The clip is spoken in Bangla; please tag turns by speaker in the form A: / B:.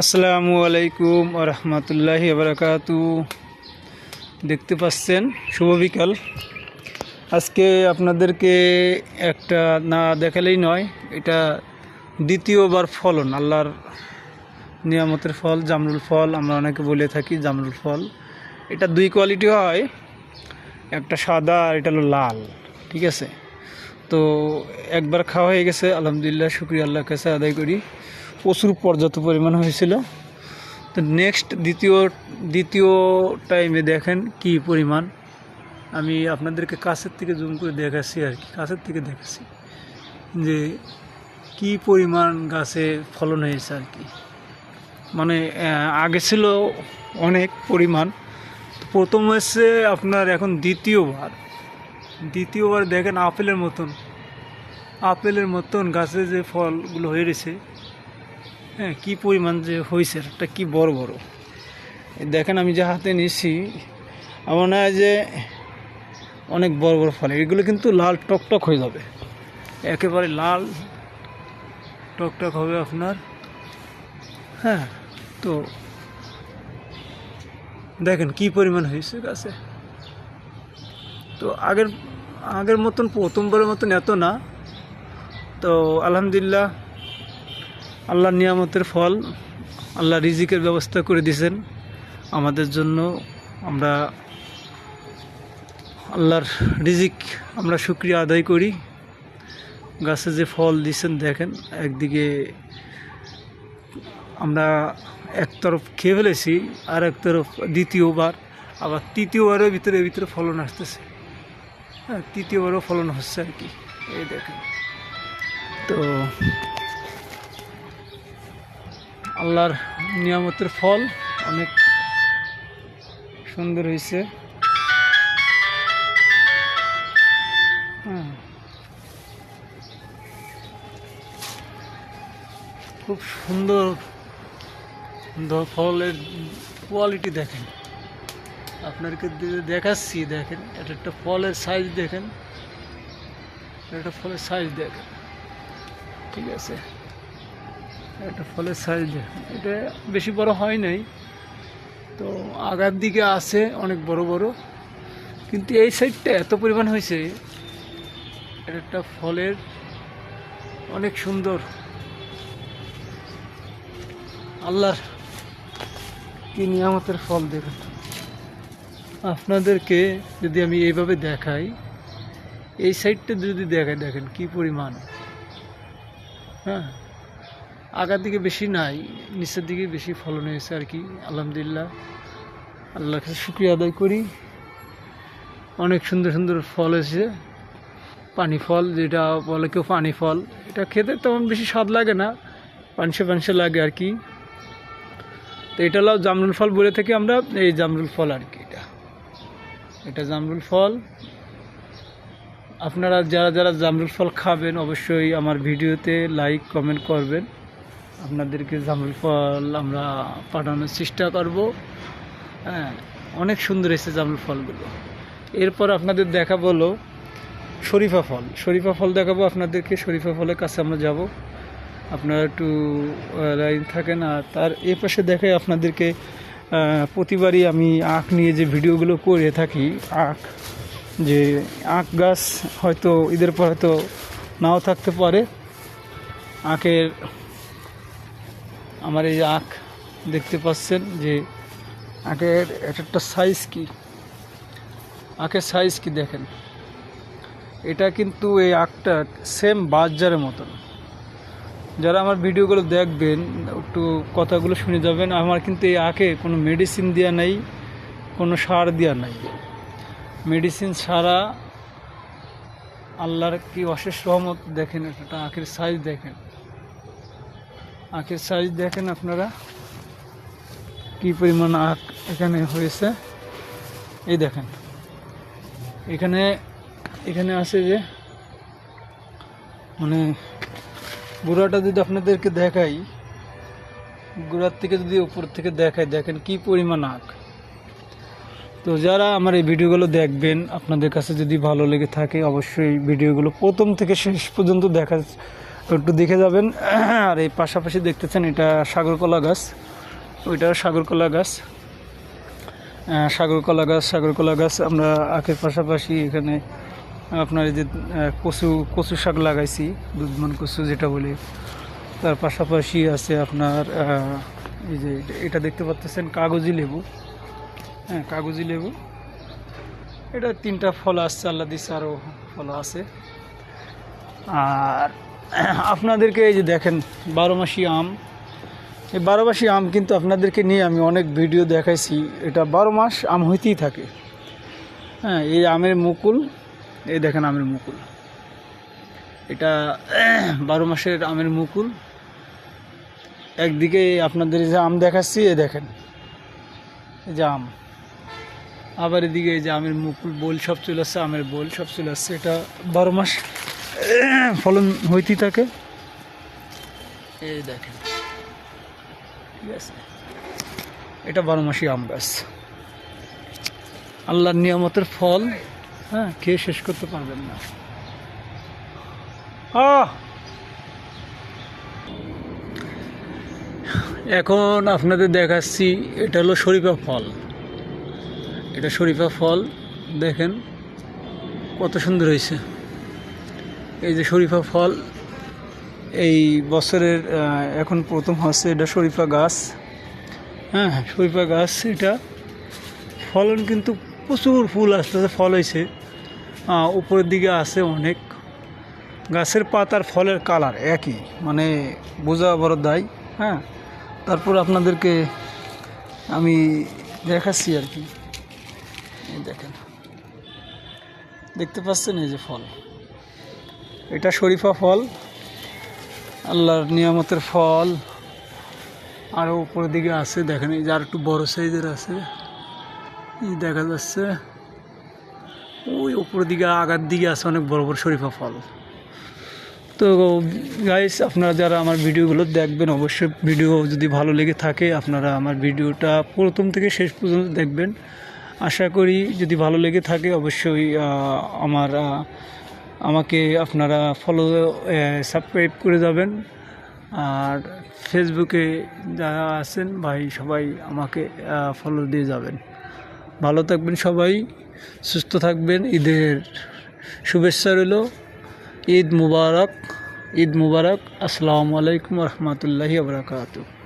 A: আসসালামু আলাইকুম ওয়া রাহমাতুল্লাহি ওয়া বারাকাতুহু। দেখতে পাচ্ছেন শুভ বিকাল। আজকে আপনাদেরকে একটা না দেখালেই নয়, এটা দ্বিতীয়বার ফলন, আল্লাহর নিয়ামতের ফল, জামরুল ফল আমরা অনেকে বলে থাকি জামরুল ফল। এটা দুই কোয়ালিটি হয়, একটা সাদা আর এটা হলো লাল। ঠিক আছে, তো একবার খাওয়া হয়ে গেছে, আলহামদুলিল্লাহ, শুকরিয়া আল্লাহর কাছে আদায় করি। প্রচুর পর্যাপ্ত পরিমাণ হয়েছিল। তো নেক্সট দ্বিতীয় টাইমে দেখেন কি পরিমাণ। আমি আপনাদেরকে কাছের থেকে জুম করে দেখাচ্ছি আর কি, কাছের থেকে দেখাচ্ছি যে কি পরিমাণ গাছে ফলন হয়েছে আর কি। মানে আগে ছিল অনেক পরিমাণ, প্রথম হচ্ছে আপনার, এখন দ্বিতীয়বার দেখেন আপেলের মতন গাছে যে ফলগুলো হয়েছে, হ্যাঁ, কী পরিমাণ যে হয়েছে, একটা কি বড় বড়। দেখেন আমি যে হাতে নিচ্ছি, এমন হয় যে অনেক বড় বড় ফল। এগুলো কিন্তু লাল টকটক হয়ে যাবে, একেবারে লাল টকটক হবে আপনার। হ্যাঁ, তো দেখেন কি পরিমাণ হয়েছে গাছে। তো আগের মতন, প্রথমবারের মতন এত না। তো আলহামদুলিল্লাহ, আল্লাহর নিয়ামতের ফল, আল্লাহ রিজিকের ব্যবস্থা করে দিয়েছেন আমাদের জন্য। আমরা আল্লাহর রিজিক আমরা শুকরিয়া আদায় করি। গাছে যে ফল দিয়েছেন দেখেন, একদিকে আমরা এক তরফ খেয়ে ফেলেছি, আর এক তরফ দ্বিতীয়বার, আবার তৃতীয়বারের ভিতরে ফলন আসতেছে। হ্যাঁ, তৃতীয়বারও ফলন হচ্ছে আর কি। এই দেখেন, তো আল্লাহর নিয়ামতের ফল অনেক সুন্দর হয়েছে। খুব সুন্দর ফলের কোয়ালিটি দেখেন, আপনাদেরকে দেখাচ্ছি। দেখেন, এটা একটা ফলের সাইজ দেখেন, একটা ফলের সাইজ দেখেন। ঠিক আছে, একটা ফলের সাইজ দেখেন, এটা বেশি বড় হয় নাই, তো আগার দিকে আছে অনেক বড় বড়, কিন্তু এই সাইডটা এত পরিমাণ হয়েছে। এটা একটা ফলের অনেক সুন্দর, আল্লাহর কি নিয়ামতের ফল। দেখেন, আপনাদেরকে যদি আমি এইভাবে দেখাই, এই সাইডটা যদি দেখাই, দেখেন কি পরিমাণ। হ্যাঁ, আগার দিকে বেশি নাই, নিচের দিকে বেশি ফলন হয়েছে আর কি। আলহামদুলিল্লাহ, আল্লাহর কাছে শুকরিয়া আদায় করি। অনেক সুন্দর সুন্দর ফল হয়েছে, পানি ফল যেটা বলে কেউ, পানি ফল। এটা খেতে তেমন বেশি স্বাদ লাগে না, পানসে লাগে আর কি। তো এটা হলো জামরুল ফল বলে থাকি আমরা, এই জামরুল ফল আর কি। এটা জামরুল ফল। আপনারা যারা জামরুল ফল খাবেন, অবশ্যই আমার ভিডিওতে লাইক কমেন্ট করবেন। আপনাদেরকে জামরুল ফল আমরা পাঠানোর চেষ্টা করব। হ্যাঁ, অনেক সুন্দর এসেছে জামরুল ফলগুলো। এরপর আপনাদের দেখাবো হলো শরীফা ফল দেখাবো আপনাদেরকে। শরীফা ফলের কাছে আমরা যাব, আপনারা একটু লাইন থাকেন। আর তার এ পাশে দেখাই আপনাদেরকে, প্রতিবারই আমি আখ নিয়ে যে ভিডিওগুলো করে থাকি, যে আখ গাছ হয়তো ঈদের পর হয়তো নাও থাকতে পারে। আমার এই যে আখ দেখতে পাচ্ছেন, যে আখের একটা সাইজ কি, আখের সাইজ কি দেখেন। এটা কিন্তু এই আখটা সেম বাজারের মতন। যারা আমার ভিডিওগুলো দেখবেন, একটু কথাগুলো শুনে যাবেন। আমার কিন্তু এই আখে কোনো মেডিসিন দেওয়া নাই, কোনো সার দেওয়া নাই, মেডিসিন ছাড়া। আল্লাহর কি অশেষ রহমত। দেখেন একটা আখের সাইজ দেখেন, আখের সাইজ দেখেন আপনারা কি পরিমাণ আখ এখানে হয়েছে। এই দেখেন, এখানে আছে যে, মানে গোড়াটা যদি আপনাদেরকে দেখাই, গোড়ার থেকে যদি উপর থেকে দেখাই, দেখেন কি পরিমাণ আখ। তো যারা আমার এই ভিডিওগুলো দেখবেন, আপনাদের কাছে যদি ভালো লেগে থাকে, অবশ্যই ভিডিওগুলো প্রথম থেকে শেষ পর্যন্ত দেখার একটু দেখে যাবেন। আর এই পাশাপাশি দেখতেছেন এটা সাগরকলা গাছ, ওইটা সাগরকলা গাছ। সাগরকলা গাছ আমরা আখের পাশাপাশি এখানে আপনার এই যে কচু শাক লাগাইছি, দুধমান কচু যেটা বলি। তার পাশাপাশি আছে আপনার এই যে এটা দেখতে পাচ্ছেন কাগজি লেবু। হ্যাঁ, কাগজি লেবু, এটা 3টা ফল আসছে, আল্লাহ দিচ্ছে, আরও ফল আছে। আর আপনাদেরকে এই যে দেখেন 12 মাসি আম, এই 12 মাসি আম কিন্তু আপনাদেরকে নিয়ে আমি অনেক ভিডিও দেখাইছি। এটা 12 মাস আম হইতেই থাকে। হ্যাঁ, এই আমের মুকুল, এই দেখেন আমের মুকুল, এটা 12 মাসের আমের মুকুল। একদিকে আপনাদের যে আম দেখাচ্ছি, এ দেখেন এই যে আম, আবার এদিকে এই যে আমের মুকুল, বোল সব চলে আসছে, আমের বোল সব চলে আসছে। এটা 12 মাস ফলন হইতেই থাকে। এই দেখেন, ঠিক আছে, এটা 12 মাসি আম গাছ, আল্লাহর নিয়ামতের ফল। হ্যাঁ, খেয়ে শেষ করতে পারবেন না। এখন আপনাদের দেখাচ্ছি, এটা হলো শরীফা ফল। এটা শরীফা ফল, দেখেন কত সুন্দর হয়েছে। এই যে শরীফা ফল, এই বছরের এখন প্রথম হচ্ছে এটা শরীফা গাছ। হ্যাঁ, শরীফা গাছ, এটা ফলন কিন্তু প্রচুর ফুল আসতেছে, ফল হয়েছে, উপরের দিকে আছে অনেক। গাছের পাতার ফলের কালার একই, মানে বোঝা বড় দায়। হ্যাঁ, তারপর আপনাদেরকে আমি দেখাচ্ছি আর কি। দেখেন, দেখতে পাচ্ছেন এই যে ফল, এটা শরীফা ফল, আল্লাহর নিয়ামতের ফল। আরও উপরের দিকে আছে, দেখেন এই যে আর একটু বড় সাইজের আছে, এই দেখা যাচ্ছে। ওই উপরের দিকে আগার দিকে আছে অনেক বড় বড় শরীফা ফল। তো গাইস, আপনারা যারা আমার ভিডিওগুলো দেখবেন, অবশ্যই ভিডিও যদি ভালো লেগে থাকে আপনারা আমার ভিডিওটা প্রথম থেকে শেষ পর্যন্ত দেখবেন। আশা করি যদি ভালো লেগে থাকে অবশ্যই আমাকে আপনারা সাবস্ক্রাইব করে যাবেন। আর ফেসবুকে যারা আছেন ভাই, সবাই আমাকে ফলো দিয়ে যাবেন। ভালো থাকবেন সবাই, সুস্থ থাকবেন। ঈদের শুভেচ্ছা রইল। ঈদ মুবারক, ঈদ মুবারক। আসসালামু আলাইকুম রহমতুল্লাহি ওয়া বারাকাতুহু।